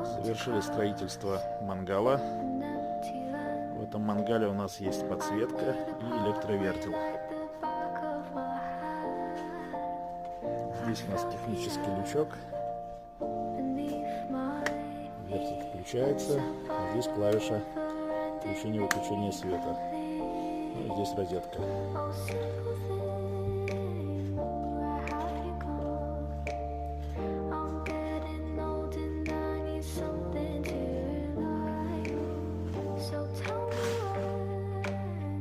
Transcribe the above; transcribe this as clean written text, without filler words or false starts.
Завершили строительство мангала. В этом мангале у нас есть подсветка и электровертел. Здесь у нас технический лючок. Вертел включается. А здесь клавиша включения-выключения света. И здесь розетка.